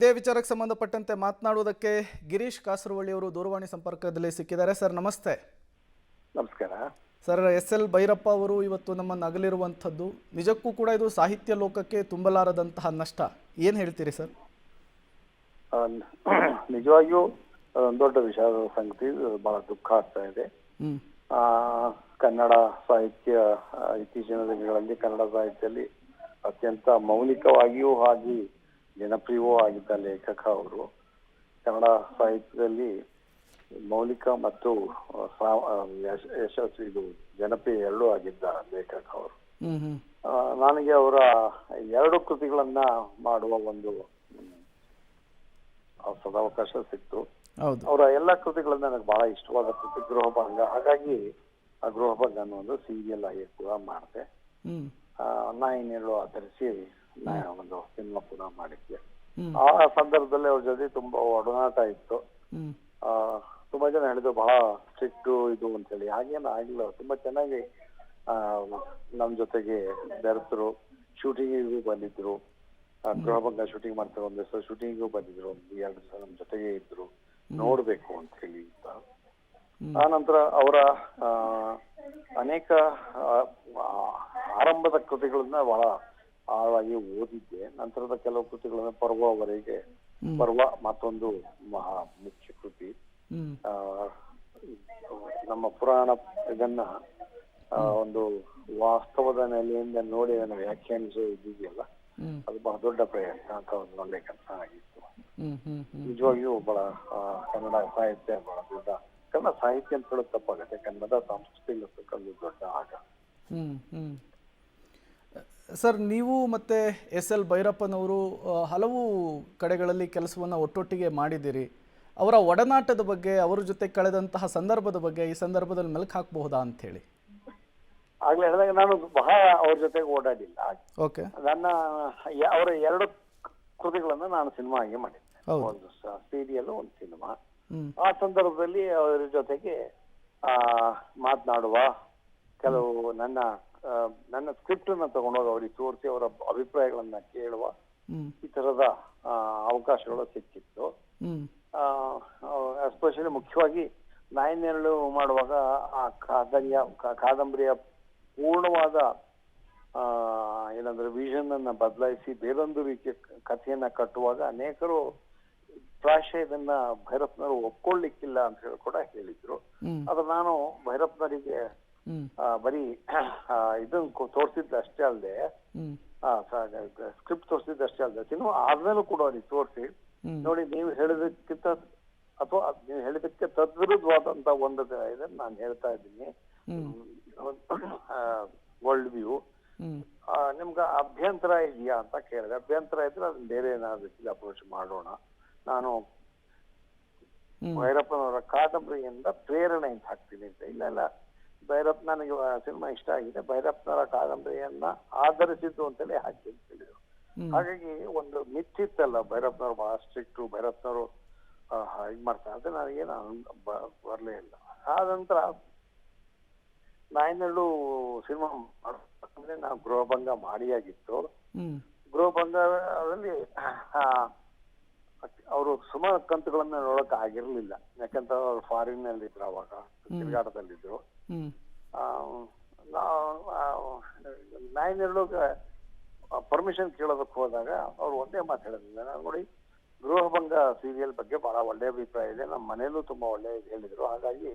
ಇದೇ ವಿಚಾರಕ್ಕೆ ಸಂಬಂಧಪಟ್ಟಂತೆ ಮಾತನಾಡುವುದಕ್ಕೆ ಗಿರೀಶ್ ಕಾಸರವಳ್ಳಿ ಅವರು ದೂರವಾಣಿ ಸಂಪರ್ಕದಲ್ಲಿ ಸಿಕ್ಕಿದ್ದಾರೆ. ಸರ್ ನಮಸ್ತೆ. ನಮಸ್ಕಾರ ಸರ್, ಎಸ್.ಎಲ್. ಭೈರಪ್ಪ ಅವರು ಇವತ್ತು ನಮ್ಮನ್ನು ಅಗಲಿರುವಂಥದ್ದು ನಿಜಕ್ಕೂ ಕೂಡ ಇದು ಸಾಹಿತ್ಯ ಲೋಕಕ್ಕೆ ತುಂಬಲಾರದಂತಹ ನಷ್ಟ. ಏನು ಹೇಳ್ತೀರಿ ಸರ್? ನಿಜವಾಗಿಯೂ ದೊಡ್ಡ ವಿಷಾದದ ಸಂಗತಿ. ಬಹಳ ದುಃಖ ಆಗ್ತಾ ಇದೆ. ಕನ್ನಡ ಸಾಹಿತ್ಯ ಇತ್ತೀಚಿನ ದಿನಗಳಲ್ಲಿ ಕನ್ನಡ ಸಾಹಿತ್ಯದಲ್ಲಿ ಅತ್ಯಂತ ಮೌಲಿಕವಾಗಿಯೂ ಆಗಿ ಜನಪ್ರಿಯವೂ ಆಗಿದ್ದ ಲೇಖಕ ಅವರು. ಕನ್ನಡ ಸಾಹಿತ್ಯದಲ್ಲಿ ಮೌಲಿಕ ಮತ್ತು ಯಶಸ್ವಿ ಇದು ಜನಪ್ರಿಯ ಎರಡೂ ಆಗಿದ್ದ ಲೇಖಕ ಅವರು. ನನಗೆ ಅವರ ಎರಡು ಕೃತಿಗಳನ್ನ ಮಾಡುವ ಒಂದು ಸದಾವಕಾಶ ಸಿಕ್ತು. ಅವರ ಎಲ್ಲ ಕೃತಿಗಳನ್ನ ನನಗೆ ಬಹಳ ಇಷ್ಟವಾದ ಕೃತಿ ಗೃಹಭಂಗ. ಹಾಗಾಗಿ ಆ ಗೃಹಭಂಗ ಅನ್ನೋ ಒಂದು ಸೀರಿಯಲ್ ಆಗಿ ಕೂಡ ಮಾಡಿದೆ. ನಾಯಿನೇಳು ಆಧರಿಸಿ ಒಂದು ಸಿನಿಮಾ ಕೂಡ ಮಾಡಿದ್ದೆ. ಆ ಸಂದರ್ಭದಲ್ಲಿ ಅವ್ರ ಜೊತೆ ತುಂಬಾ ಒಡನಾಟ ಇತ್ತು. ತುಂಬಾ ಜನ ಹೇಳಿದ್ರು ಬಹಳ ಸ್ಟ್ರಿಕ್ಟ್ ಇದು ಅಂತ ಹೇಳಿ. ಹಾಗೇನು ಆಗಿಲ್ಲ. ತುಂಬಾ ಚೆನ್ನಾಗಿ ನಮ್ ಜೊತೆಗೆ ಬೆರೆತರು. ಶೂಟಿಂಗಿಗೂ ಬಂದಿದ್ರು. ಗೃಹಭಂಗ ಶೂಟಿಂಗ್ ಮಾಡ್ತಾರೆ. ಒಂದ್ ದಿವಸ ಶೂಟಿಂಗಿಗೂ ಬಂದಿದ್ರು. ಒಂದು 2 ದಿವಸ ನಮ್ ಜೊತೆಗೆ ಇದ್ರು, ನೋಡ್ಬೇಕು ಅಂತ ಹೇಳಿ. ಆ ನಂತರ ಅವರ ಅನೇಕ ಆರಂಭದ ಕೃತಿಗಳನ್ನ ಬಹಳ ಆಳವಾಗಿ ಓದಿದ್ದೆ. ನಂತರದ ಕೆಲವು ಕೃತಿಗಳನ್ನ ಪರ್ವವರೆಗೆ, ಪರ್ವ ಮತ್ತೊಂದು ಮಹಾ ಮುಖ್ಯ ಕೃತಿ. ನಮ್ಮ ಪುರಾಣ ಇದನ್ನ ಒಂದು ವಾಸ್ತವದ ನೆಲೆಯಿಂದ ನೋಡಿ ಅದನ್ನು ವ್ಯಾಖ್ಯಾನಿಸೋ ಇದೆಯಲ್ಲ, ಅದು ಬಹಳ ದೊಡ್ಡ ಪ್ರಯತ್ನ ಅಂತ ಒಂದು ಒಳ್ಳೆ ಕೆಲಸ ಆಗಿತ್ತು. ನಿಜವಾಗಿಯೂ ಬಹಳ ಕನ್ನಡ ಸಾಹಿತ್ಯ ಬಹಳ ದೊಡ್ಡ, ಕನ್ನಡ ಸಾಹಿತ್ಯ ಅಂತ ಹೇಳೋದು ತಪ್ಪಾಗತ್ತೆ, ಕನ್ನಡ ಸಂಸ್ಕೃತಿ ದೊಡ್ಡ ಆಗ. ಸರ್, ನೀವು ಮತ್ತು ಎಸ್.ಎಲ್. ಭೈರಪ್ಪನವರು ಹಲವು ಕಡೆಗಳಲ್ಲಿ ಕೆಲಸವನ್ನು ಒಟ್ಟೊಟ್ಟಿಗೆ ಮಾಡಿದ್ದೀರಿ. ಅವರ ಒಡನಾಟದ ಬಗ್ಗೆ, ಅವರ ಜೊತೆ ಕಳೆದಂತಹ ಸಂದರ್ಭದ ಬಗ್ಗೆ ಈ ಸಂದರ್ಭದಲ್ಲಿ ಮೆಲುಕು ಹಾಕಬಹುದಾ ಅಂತ ಹೇಳಿ? ಆಗ್ಲೇ ಹೇಳಿದಾಗ ನಾನು ಬಹಳ ಅವ್ರ ಜೊತೆಗೆ ಓಡಾಡಿಲ್ಲ. ಓಕೆ. ಅವರ 2 ಕೃತಿಗಳನ್ನ ನಾನು ಸಿನಿಮಾ ಆಗಿ ಮಾಡಿದ್ದೆ. ಒಂದು ಸೀರಿಯಲ್, ಒಂದು ಸಿನಿಮಾ. ಆ ಸಂದರ್ಭದಲ್ಲಿ ಅವರ ಜೊತೆಗೆ ಮಾತನಾಡುವ, ಕೆಲವು ನನ್ನ ಸ್ಕ್ರಿಪ್ಟ್ ಅನ್ನ ತಗೊಂಡೋಗಿ ಅವ್ರಿಗೆ ತೋರಿಸಿ ಅವರ ಅಭಿಪ್ರಾಯಗಳನ್ನ ಕೇಳುವ ಈ ತರದ ಅವಕಾಶಗಳು ಸಿಕ್ಕಿತ್ತು. ಎಸ್ಪೆಷಲಿ ಮುಖ್ಯವಾಗಿ ನಾಯಿನೇರಳು ಮಾಡುವಾಗ ಆ ಕಾದಂಬರಿಯ ಪೂರ್ಣವಾದ ಏನಂದ್ರೆ ವಿಷನ್ ಅನ್ನ ಬದಲಾಯಿಸಿ ಬೇರೊಂದು ರೀತಿಯ ಕಥೆಯನ್ನ ಕಟ್ಟುವಾಗ ಅನೇಕರು ಪ್ರಾಯಶಃ ಇದನ್ನ ಭೈರಪ್ಪನವರು ಒಪ್ಕೊಳ್ಳಿಕ್ಕಿಲ್ಲ ಅಂತ ಹೇಳಿ ಕೂಡ ಹೇಳಿದ್ರು. ಆದ್ರೆ ನಾನು ಭೈರಪ್ಪನವರಿಗೆ ಬರೀ ಇದನ್ನ ತೋರಿಸಿದ್ದಷ್ಟೇ ಅಲ್ಲದೆ, ಸ್ಕ್ರಿಪ್ಟ್ ತೋರಿಸಿದ್ದಷ್ಟೇ ಅಲ್ಲದೆ, ಸಿನಿಮಾ ಆದ್ಮೇಲೂ ಕೂಡ ಅವ್ರಿಗೆ ತೋರಿಸಿ, ನೋಡಿ ನೀವು ಹೇಳಿದಕ್ಕಿಂತ ಅಥವಾ ನೀವು ಹೇಳಿದಕ್ಕೆ ತದ್ವಿರುದ್ಧವಾದಂತ ಒಂದು ಇದನ್ನ ನಾನು ಹೇಳ್ತಾ ಇದ್ದೀನಿ, ವರ್ಲ್ಡ್ ವ್ಯೂ. ನಿಮ್ಗೆ ಅಭ್ಯಂತರ ಇದೆಯಾ ಅಂತ ಕೇಳಿದೆ. ಅಭ್ಯಂತರ ಇದ್ರೆ ಅದನ್ನ ಬೇರೆ ಏನಾದ್ರು ಅಪ್ರೋಚ್ ಮಾಡೋಣ. ನಾನು ಭೈರಪ್ಪನವರ ಕಾದಂಬರಿಯಿಂದ ಪ್ರೇರಣೆಯಿಂದ ಹಾಕ್ತೀನಿ ಅಂತ. ಇಲ್ಲ, ಭೈರಪ್ಪ ನನಗೆ ಸಿನಿಮಾ ಇಷ್ಟ ಆಗಿದೆ, ಭೈರಪ್ಪನವರ ಕಾದಂಬರಿಯನ್ನ ಆಧರಿಸಿದ್ದು ಅಂತೇಳಿ ಹಾಕಿ ಅಂತ ಹೇಳಿದ್ರು. ಹಾಗಾಗಿ ಒಂದು ಮಿತ್ತಿತ್ತಲ್ಲ, ಭೈರಪ್ಪನವರು ಬಹಳ ಸ್ಟ್ರಿಕ್ಟ್, ಭೈರಪ್ಪನವರು ಇದು ಮಾಡ್ತಾರೆ ಅಂತ ನನಗೇನು ಬರಲೇ ಇಲ್ಲ. ಆ ನಂತರ ನಾಯಿನೇಳು ಸಿನಿಮಾ ಮಾಡೋದ್ರೆ ನಾವು ಗೃಹಭಂಗ ಮಾಡಿಯಾಗಿತ್ತು. ಗೃಹಭಂಗದಲ್ಲಿ ಅವರು ಸುಮಾರು ಕಂತುಗಳನ್ನ ನೋಡಕ್ ಆಗಿರ್ಲಿಲ್ಲ. ಯಾಕಂತ ಅವ್ರು ಫಾರಿನ್ ನಲ್ಲಿ ಇದ್ರು, ಅವಾಗ ತಿರುಗಾಟದಲ್ಲಿದ್ರು. ನಾಯಿನೇಳು ಪರ್ಮಿಷನ್ ಕೇಳೋದಕ್ಕೆ ಹೋದಾಗ ಅವ್ರು ಒಂದೇ ಮಾತು ಹೇಳಿದ್ರಿಂದ, ನಾನು ನೋಡಿ ಗೃಹಭಂಗ ಸೀರಿಯಲ್ ಬಗ್ಗೆ ಬಹಳ ಒಳ್ಳೆ ಅಭಿಪ್ರಾಯ ಇದೆ, ನಮ್ಮ ಮನೇಲೂ ತುಂಬಾ ಒಳ್ಳೆ ಹೇಳಿದ್ರು. ಹಾಗಾಗಿ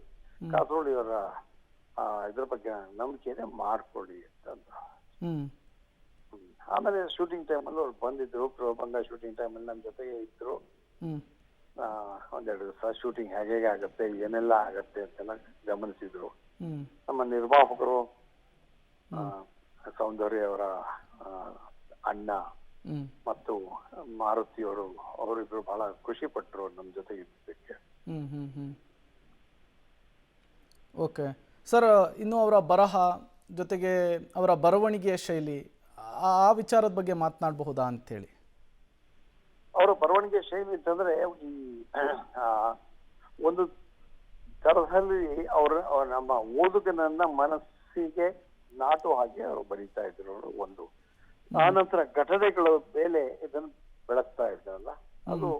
ಕಾಸರವಳ್ಳಿ ಅವರ ಇದ್ರ ಬಗ್ಗೆ ನಂಬಿಕೆ ಇದೆ, ಮಾಡ್ಕೊಡಿ ಅಂತ. ಆಮೇಲೆ ಶೂಟಿಂಗ್ ಟೈಮಲ್ಲಿ ಅವ್ರು ಬಂದಿದ್ರು. ಗೃಹಭಂಗ ಶೂಟಿಂಗ್ ಟೈಮಲ್ಲಿ ನನ್ನ ಜೊತೆಗೆ ಇದ್ರು. 1-2 ದಿವಸ ಶೂಟಿಂಗ್ ಹೇಗೆ ಆಗತ್ತೆ, ಏನೆಲ್ಲ ಆಗತ್ತೆ ಅಂತೆಲ್ಲ ಗಮನಿಸಿದ್ರು. ನಮ್ಮ ನಿರ್ಮಾಪಕರು ಸೌಂದರ್ಯ ಅವರ ಅಣ್ಣ ಮತ್ತು ಮಾರುತಿಯವರು, ಅವರಿಬ್ರು ಬಹಳ ಖುಷಿ ಪಟ್ಟರು ನಮ್ಮ ಜೊತೆಗೆ ಇದ್ದಕ್ಕೆ. ಓಕೆ ಸರ್, ಇನ್ನು ಅವರ ಬರಹ ಜೊತೆಗೆ ಅವರ ಬರವಣಿಗೆಯ ಶೈಲಿ, ಆ ವಿಚಾರದ ಬಗ್ಗೆ ಮಾತನಾಡಬಹುದಾ ಅಂತೇಳಿ? ಅವರ ಬರವಣಿಗೆ ಶೈಲಿ ಅಂತಂದ್ರೆ ಈ ಒಂದು ತರಹದಲ್ಲಿ ನಮ್ಮ ಓದುಗನನ್ನ ಮನಸ್ಸಿಗೆ ನಾಟು ಹಾಗೆ ಅವರು ಬರೀತಾ ಇದ್ರು. ಒಂದು ಆ ನಂತರ ಘಟನೆಗಳ ಮೇಲೆ ಇದನ್ನು ಬೆಳೆಸ್ತಾ ಇದ್ದಾರಲ್ಲ, ಅದು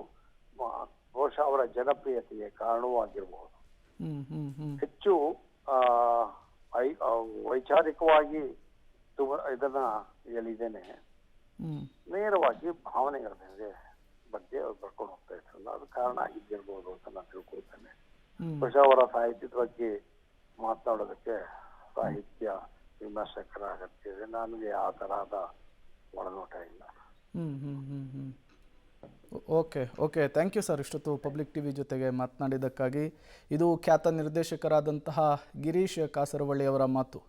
ಬಹುಶಃ ಅವರ ಜನಪ್ರಿಯತೆಗೆ ಕಾರಣವಾಗಿರಬಹುದು. ಹೆಚ್ಚು ವೈಚಾರಿಕವಾಗಿ ಇದನ್ನ ಹೇಳಿದ್ದೇನೆ, ನೇರವಾಗಿ ಭಾವನೆಗಳ ಬಗ್ಗೆ ಅವ್ರು ಬರ್ಕೊಂಡು ಹೋಗ್ತಾ ಇದ್ರಲ್ಲ, ಅದು ಕಾರಣ ಆಗಿದ್ದಿರ್ಬೋದು ಅಂತ ನಾನು ತಿಳ್ಕೊಳ್ತೇನೆ. ಬಹುಶಃ ಅವರ ಸಾಹಿತ್ಯದ ಬಗ್ಗೆ ಮಾತನಾಡೋದಕ್ಕೆ ಸಾಹಿತ್ಯ ವಿಮರ್ಶಕರ ಅಗತ್ಯ ಇದೆ. ನನಗೆ ಆ ತರಹದ ಒಳನೋಟ ಇಲ್ಲ. Okay thank you sir. ಇಷ್ಟೊತ್ತು ಪಬ್ಲಿಕ್ ಟಿವಿ ಜೊತೆಗೆ ಮಾತನಾಡಿದ್ದಕ್ಕಾಗಿ. ಇದು ಖ್ಯಾತ ನಿರ್ದೇಶಕರಾದಂತಹ ಗಿರೀಶ್ ಕಾಸರವಳ್ಳಿ ಅವರ ಮಾತು.